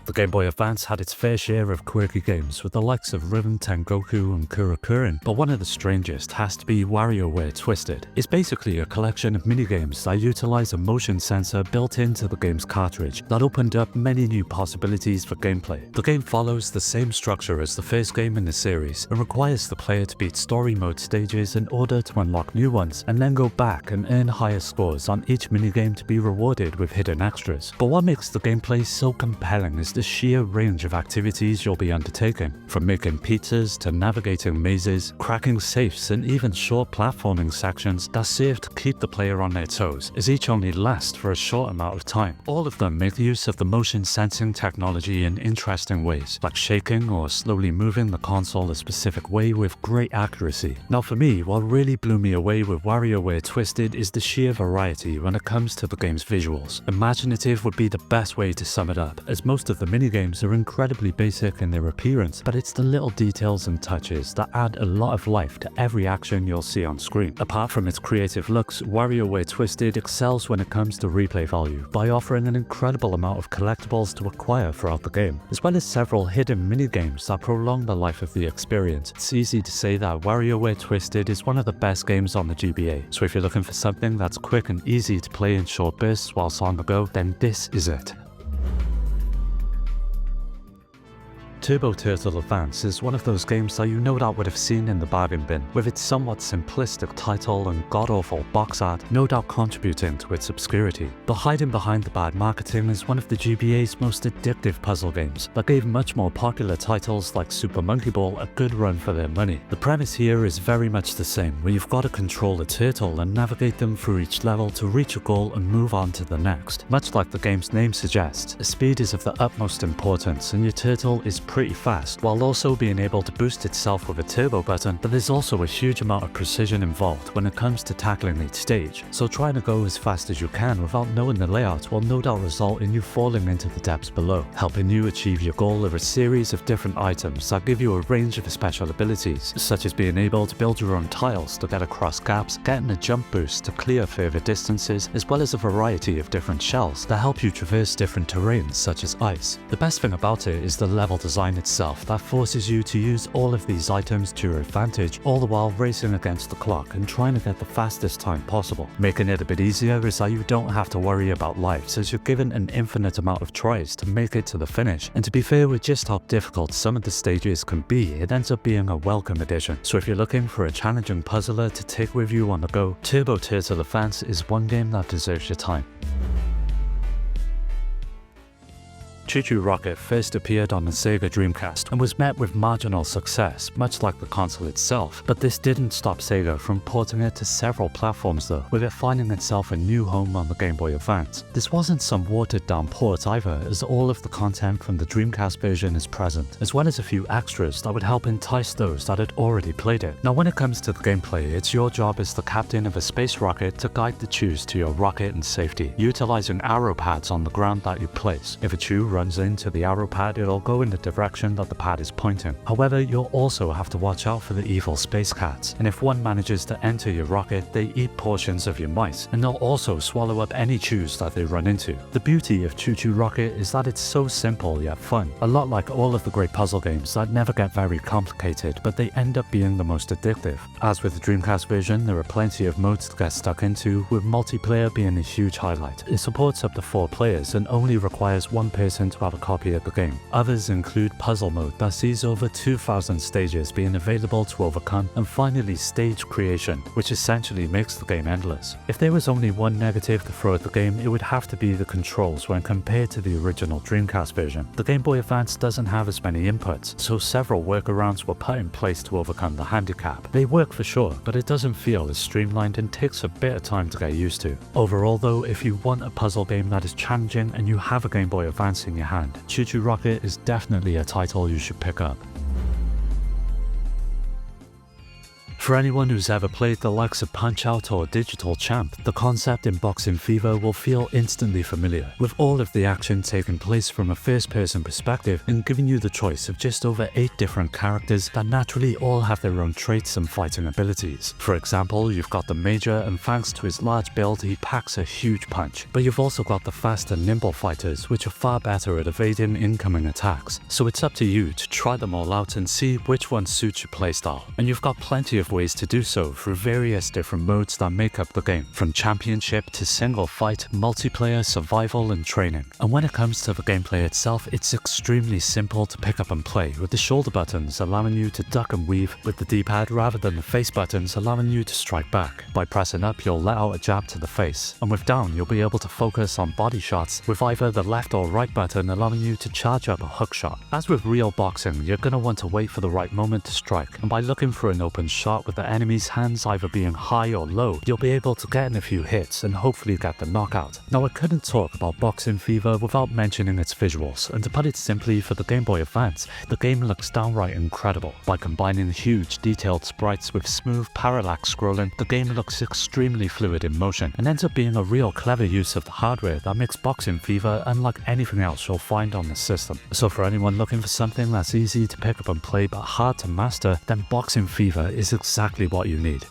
The Game Boy Advance had its fair share of quirky games with the likes of Rhythm, Tengoku and Kururin, but one of the strangest has to be WarioWare Twisted. It's basically a collection of minigames that utilize a motion sensor built into the game's cartridge that opened up many new possibilities for gameplay. The game follows the same structure as the first game in the series and requires the player to beat story mode stages in order to unlock new ones, and then go back and earn higher scores on each minigame to be rewarded with hidden extras. But what makes the gameplay so compelling is the sheer range of activities you'll be undertaking, from making pizzas to navigating mazes, cracking safes, and even short platforming sections that serve to keep the player on their toes, as each only last for a short amount of time. All of them make use of the motion sensing technology in interesting ways, like shaking or slowly moving the console a specific way with great accuracy. Now for me, what really blew me away with WarioWare Twisted is the sheer variety when it comes to the game's visuals. Imaginative would be the best way to sum it up, as most of the minigames are incredibly basic in their appearance, but it's the little details and touches that add a lot of life to every action you'll see on screen. Apart from its creative looks, WarioWare Twisted excels when it comes to replay value by offering an incredible amount of collectibles to acquire throughout the game, as well as several hidden minigames that prolong the life of the experience. It's easy to say that WarioWare Twisted is one of the best games on the GBA, so if you're looking for something that's quick and easy to play in short bursts whilst on the go, then this is it. Turbo Turtle Advance is one of those games that you no doubt would have seen in the bargain bin, with its somewhat simplistic title and god-awful box art no doubt contributing to its obscurity. But hiding behind the bad marketing is one of the GBA's most addictive puzzle games that gave much more popular titles like Super Monkey Ball a good run for their money. The premise here is very much the same, where you've got to control a turtle and navigate them through each level to reach a goal and move on to the next. Much like the game's name suggests, speed is of the utmost importance, and your turtle is pretty fast, while also being able to boost itself with a turbo button, but there's also a huge amount of precision involved when it comes to tackling each stage, so trying to go as fast as you can without knowing the layout will no doubt result in you falling into the depths below. Helping you achieve your goal are a series of different items that give you a range of special abilities, such as being able to build your own tiles to get across gaps, getting a jump boost to clear further distances, as well as a variety of different shells that help you traverse different terrains such as ice. The best thing about it is the level design itself that forces you to use all of these items to your advantage, all the while racing against the clock and trying to get the fastest time possible. Making it a bit easier is that you don't have to worry about lives, as you're given an infinite amount of tries to make it to the finish, and to be fair with just how difficult some of the stages can be, it ends up being a welcome addition. So if you're looking for a challenging puzzler to take with you on the go, Turbo Turtle Advance is one game that deserves your time. ChuChu Rocket first appeared on the Sega Dreamcast and was met with marginal success, much like the console itself, but this didn't stop Sega from porting it to several platforms though, with it finding itself a new home on the Game Boy Advance. This wasn't some watered down port either, as all of the content from the Dreamcast version is present, as well as a few extras that would help entice those that had already played it. Now when it comes to the gameplay, it's your job as the captain of a space rocket to guide the Chus to your rocket in safety, utilizing arrow pads on the ground that you place. If a Chu runs into the arrow pad, it'll go in the direction that the pad is pointing. However, you'll also have to watch out for the evil space cats, and if one manages to enter your rocket, they eat portions of your mice, and they'll also swallow up any Chus that they run into. The beauty of ChuChu Rocket is that it's so simple yet fun, a lot like all of the great puzzle games that never get very complicated, but they end up being the most addictive. As with the Dreamcast version, there are plenty of modes to get stuck into, with multiplayer being a huge highlight. It supports up to 4 players and only requires one person to have a copy of the game. Others include puzzle mode that sees over 2,000 stages being available to overcome, and finally stage creation, which essentially makes the game endless. If there was only one negative to throw at the game, it would have to be the controls when compared to the original Dreamcast version. The Game Boy Advance doesn't have as many inputs, so several workarounds were put in place to overcome the handicap. They work for sure, but it doesn't feel as streamlined and takes a bit of time to get used to. Overall though, if you want a puzzle game that is challenging and you have a Game Boy Advance in your hand, ChuChu Rocket is definitely a title you should pick up. For anyone who's ever played the likes of Punch-Out or Digital Champ, the concept in Boxing Fever will feel instantly familiar, with all of the action taking place from a first-person perspective and giving you the choice of just over 8 different characters that naturally all have their own traits and fighting abilities. For example, you've got the Major, and thanks to his large build he packs a huge punch, but you've also got the fast and nimble fighters, which are far better at evading incoming attacks. So it's up to you to try them all out and see which one suits your playstyle. And you've got plenty of ways to do so through various different modes that make up the game, from championship to single fight, multiplayer, survival and training. And when it comes to the gameplay itself, it's extremely simple to pick up and play, with the shoulder buttons allowing you to duck and weave with the D-pad rather than the face buttons allowing you to strike back. By pressing up, you'll let out a jab to the face, and with down you'll be able to focus on body shots, with either the left or right button allowing you to charge up a hook shot. As with real boxing, you're going to want to wait for the right moment to strike, and by looking for an open shot with the enemy's hands either being high or low, you'll be able to get in a few hits and hopefully get the knockout. Now, I couldn't talk about Boxing Fever without mentioning its visuals, and to put it simply, for the Game Boy Advance, the game looks downright incredible. By combining huge detailed sprites with smooth parallax scrolling, the game looks extremely fluid in motion and ends up being a real clever use of the hardware that makes Boxing Fever unlike anything else you'll find on the system. So for anyone looking for something that's easy to pick up and play but hard to master, then Boxing Fever is exactly what you need.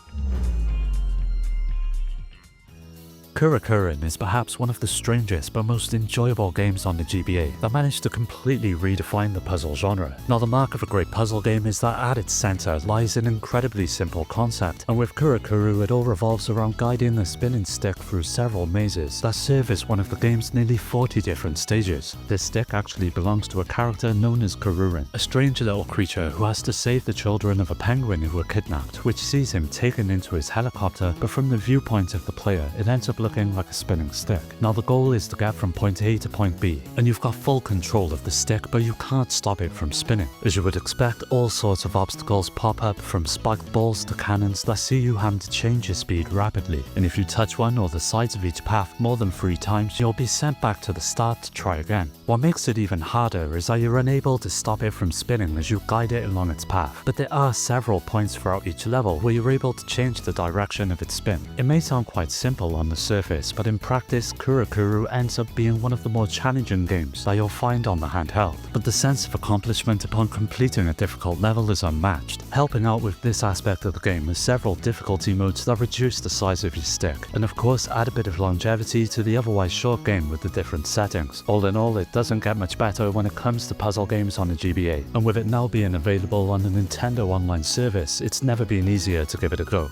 Kururin is perhaps one of the strangest but most enjoyable games on the GBA that managed to completely redefine the puzzle genre. Now, the mark of a great puzzle game is that at its center lies an incredibly simple concept, and with Kuru it all revolves around guiding a spinning stick through several mazes that serve as one of the game's nearly 40 different stages. This stick actually belongs to a character known as Kururin, a strange little creature who has to save the children of a penguin who were kidnapped, which sees him taken into his helicopter, but from the viewpoint of the player it ends up looking like a spinning stick. Now, the goal is to get from point A to point B, and you've got full control of the stick, but you can't stop it from spinning. As you would expect, all sorts of obstacles pop up, from spiked balls to cannons that see you having to change your speed rapidly, and if you touch one or the sides of each path more than 3 times, you'll be sent back to the start to try again. What makes it even harder is that you're unable to stop it from spinning as you guide it along its path, but there are several points throughout each level where you're able to change the direction of its spin. It may sound quite simple on the surface, but in practice, Kuru ends up being one of the more challenging games that you'll find on the handheld. But the sense of accomplishment upon completing a difficult level is unmatched. Helping out with this aspect of the game are several difficulty modes that reduce the size of your stick, and of course add a bit of longevity to the otherwise short game with the different settings. All in all, it doesn't get much better when it comes to puzzle games on the GBA, and with it now being available on the Nintendo Online service, it's never been easier to give it a go.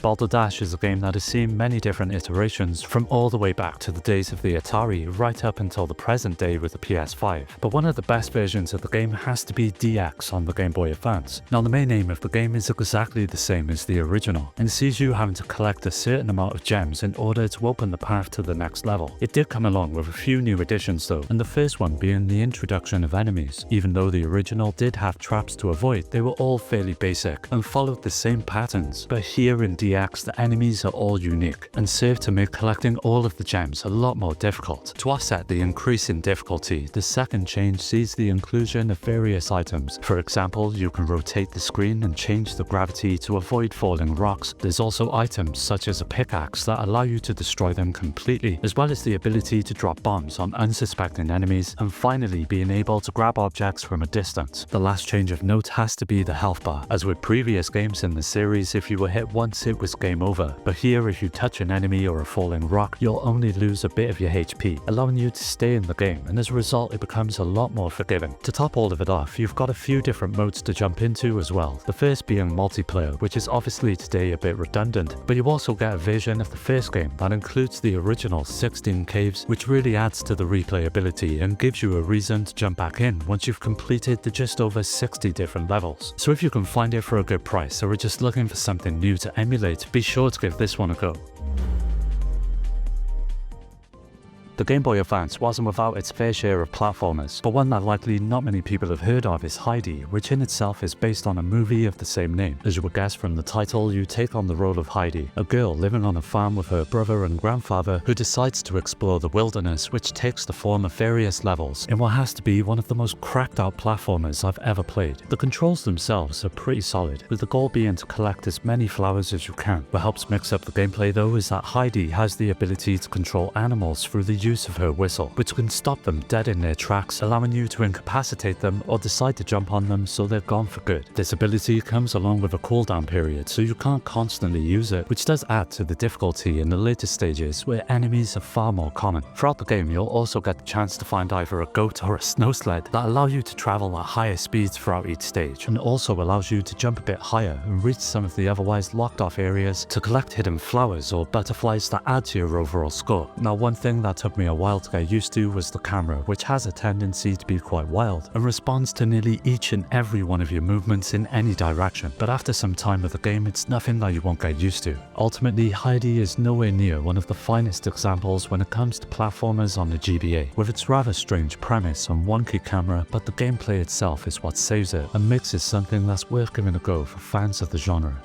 Boulder Dash is a game that has seen many different iterations, from all the way back to the days of the Atari right up until the present day with the PS5. But one of the best versions of the game has to be DX on the Game Boy Advance. Now, the main aim of the game is exactly the same as the original, and sees you having to collect a certain amount of gems in order to open the path to the next level. It did come along with a few new additions though, and the first one being the introduction of enemies. Even though the original did have traps to avoid, they were all fairly basic and followed the same patterns, but here in DX the enemies are all unique and serve to make collecting all of the gems a lot more difficult. To offset the increase in difficulty, the second change sees the inclusion of various items. For example, you can rotate the screen and change the gravity to avoid falling rocks. There's also items such as a pickaxe that allow you to destroy them completely, as well as the ability to drop bombs on unsuspecting enemies, and finally being able to grab objects from a distance. The last change of note has to be the health bar. As with previous games in the series, if you were hit once it was game over, but here if you touch an enemy or a falling rock, you'll only lose a bit of your HP, allowing you to stay in the game, and as a result it becomes a lot more forgiving. To top all of it off, you've got a few different modes to jump into as well, the first being multiplayer, which is obviously today a bit redundant, but you also get a version of the first game that includes the original 16 caves, which really adds to the replayability and gives you a reason to jump back in once you've completed the just over 60 different levels. So if you can find it for a good price or are just looking for something new to emulate, be sure to give this one a go. The Game Boy Advance wasn't without its fair share of platformers, but one that likely not many people have heard of is Heidi, which in itself is based on a movie of the same name. As you would guess from the title, you take on the role of Heidi, a girl living on a farm with her brother and grandfather who decides to explore the wilderness, which takes the form of various levels in what has to be one of the most cracked out platformers I've ever played. The controls themselves are pretty solid, with the goal being to collect as many flowers as you can. What helps mix up the gameplay though is that Heidi has the ability to control animals through the use of her whistle, which can stop them dead in their tracks, allowing you to incapacitate them or decide to jump on them so they're gone for good. This ability comes along with a cooldown period, so you can't constantly use it, which does add to the difficulty in the later stages where enemies are far more common. Throughout the game, you'll also get the chance to find either a goat or a snow sled that allow you to travel at higher speeds throughout each stage, and also allows you to jump a bit higher and reach some of the otherwise locked off areas to collect hidden flowers or butterflies that add to your overall score. Now, one thing that took me a while to get used to was the camera, which has a tendency to be quite wild and responds to nearly each and every one of your movements in any direction, but after some time with the game, it's nothing that you won't get used to. Ultimately, Heidi is nowhere near one of the finest examples when it comes to platformers on the GBA, with its rather strange premise and wonky camera, but the gameplay itself is what saves it and makes it something that's worth giving a go for fans of the genre.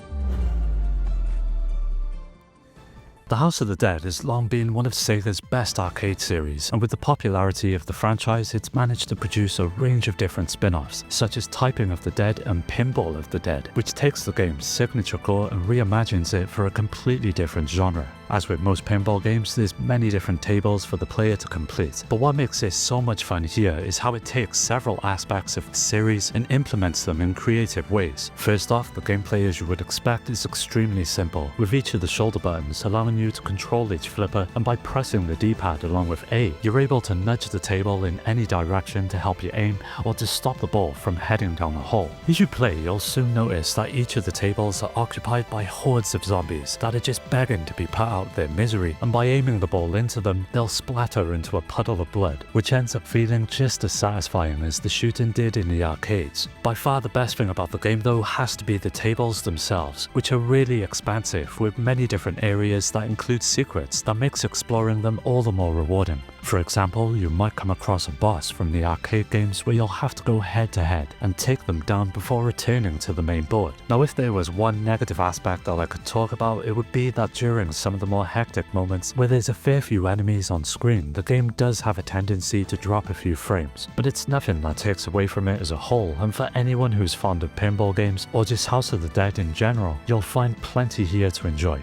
The House of the Dead has long been one of Sega's best arcade series, and with the popularity of the franchise, it's managed to produce a range of different spin-offs, such as Typing of the Dead and Pinball of the Dead, which takes the game's signature core and reimagines it for a completely different genre. As with most pinball games, there's many different tables for the player to complete, but what makes this so much fun here is how it takes several aspects of the series and implements them in creative ways. First off, the gameplay, as you would expect, is extremely simple, with each of the shoulder buttons allowing you to control each flipper, and by pressing the D-pad along with A, you're able to nudge the table in any direction to help you aim or to stop the ball from heading down a hole. As you play, you'll soon notice that each of the tables are occupied by hordes of zombies that are just begging to be put out their misery, and by aiming the ball into them, they'll splatter into a puddle of blood, which ends up feeling just as satisfying as the shooting did in the arcades. By far the best thing about the game though has to be the tables themselves, which are really expansive with many different areas that include secrets that makes exploring them all the more rewarding. For example, you might come across a boss from the arcade games where you'll have to go head to head and take them down before returning to the main board. Now, if there was one negative aspect that I could talk about, it would be that during some of the more hectic moments where there's a fair few enemies on screen, the game does have a tendency to drop a few frames, but it's nothing that takes away from it as a whole, and for anyone who's fond of pinball games or just House of the Dead in general, you'll find plenty here to enjoy.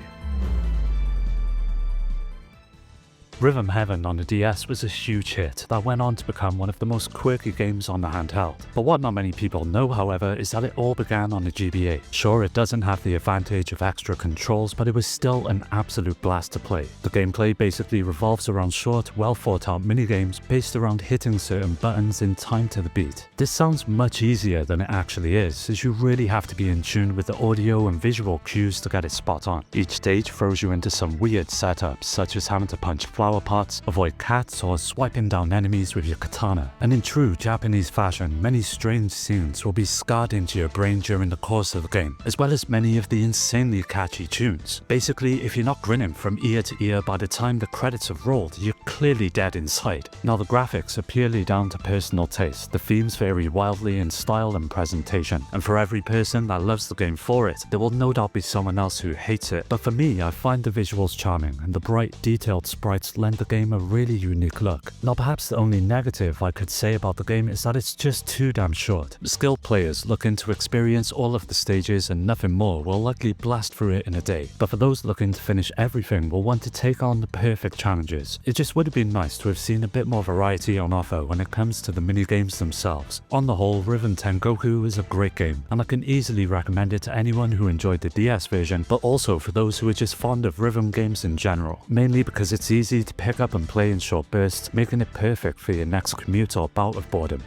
Rhythm Heaven on the DS was a huge hit that went on to become one of the most quirky games on the handheld. But what not many people know, however, is that it all began on the GBA. Sure, it doesn't have the advantage of extra controls, but it was still an absolute blast to play. The gameplay basically revolves around short, well thought out minigames based around hitting certain buttons in time to the beat. This sounds much easier than it actually is, as you really have to be in tune with the audio and visual cues to get it spot on. Each stage throws you into some weird setups, such as having to punch flower pots, avoid cats, or swiping down enemies with your katana. And in true Japanese fashion, many strange scenes will be scarred into your brain during the course of the game, as well as many of the insanely catchy tunes. Basically, if you're not grinning from ear to ear by the time the credits have rolled, you're clearly dead inside. Now, the graphics are purely down to personal taste. The themes vary wildly in style and presentation, and for every person that loves the game for it, there will no doubt be someone else who hates it. But for me, I find the visuals charming, and the bright, detailed sprites lend the game a really unique look. Now, perhaps the only negative I could say about the game is that it's just too damn short. Skilled players looking to experience all of the stages and nothing more will likely blast through it in a day, but for those looking to finish everything will want to take on the perfect challenges. It just would have been nice to have seen a bit more variety on offer when it comes to the minigames themselves. On the whole, Rhythm Tengoku is a great game, and I can easily recommend it to anyone who enjoyed the DS version, but also for those who are just fond of rhythm games in general, mainly because it's easy to pick up and play in short bursts, making it perfect for your next commute or bout of boredom.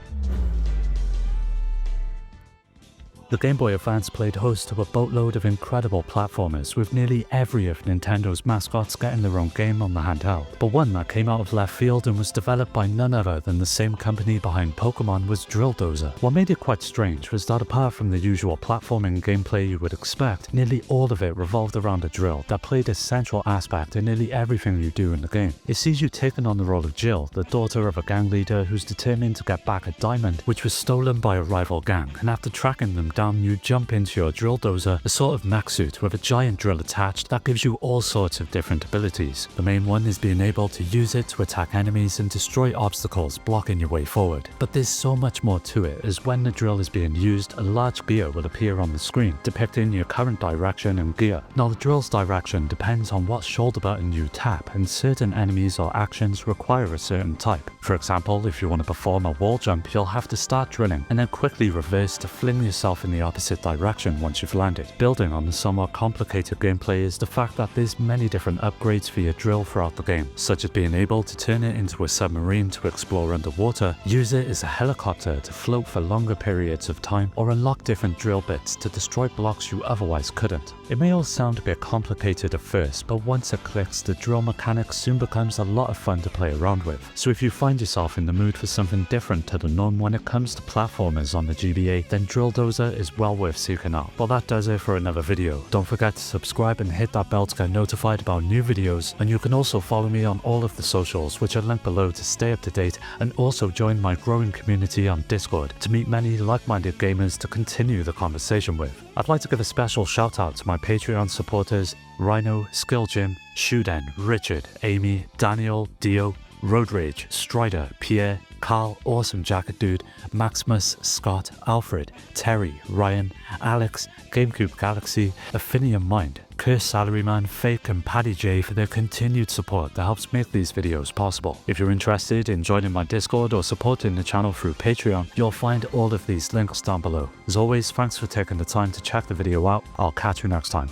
The Game Boy Advance played host to a boatload of incredible platformers, with nearly every of Nintendo's mascots getting their own game on the handheld. But one that came out of left field and was developed by none other than the same company behind Pokemon was Drill Dozer. What made it quite strange was that apart from the usual platforming gameplay you would expect, nearly all of it revolved around a drill that played a central aspect in nearly everything you do in the game. It sees you taking on the role of Jill, the daughter of a gang leader who's determined to get back a diamond which was stolen by a rival gang, and after tracking them down you jump into your Drill Dozer, a sort of mech suit with a giant drill attached that gives you all sorts of different abilities. The main one is being able to use it to attack enemies and destroy obstacles blocking your way forward. But there's so much more to it, as when the drill is being used, a large gear will appear on the screen, depicting your current direction and gear. Now the drill's direction depends on what shoulder button you tap, and certain enemies or actions require a certain type. For example, if you want to perform a wall jump, you'll have to start drilling and then quickly reverse to fling yourself in the opposite direction once you've landed. Building on the somewhat complicated gameplay is the fact that there's many different upgrades for your drill throughout the game, such as being able to turn it into a submarine to explore underwater, use it as a helicopter to float for longer periods of time, or unlock different drill bits to destroy blocks you otherwise couldn't. It may all sound a bit complicated at first, but once it clicks, the drill mechanic soon becomes a lot of fun to play around with. So if you find yourself in the mood for something different to the norm when it comes to platformers on the GBA, then Drill Dozer is well worth seeking out. Well, that does it for another video. Don't forget to subscribe and hit that bell to get notified about new videos, and you can also follow me on all of the socials which are linked below to stay up to date, and also join my growing community on Discord to meet many like-minded gamers to continue the conversation with. I'd like to give a special shout out to my Patreon supporters: Rhino, Skill Jim, Shuden, Richard, Amy, Daniel, Dio, Road Rage, Strider, Pierre, Carl, Awesome Jacket Dude, Maximus, Scott, Alfred, Terry, Ryan, Alex, GameCube Galaxy, Affinium Mind, Curse Salaryman, Fake, and Paddy J for their continued support that helps make these videos possible. If you're interested in joining my Discord or supporting the channel through Patreon, you'll find all of these links down below. As always, thanks for taking the time to check the video out. I'll catch you next time.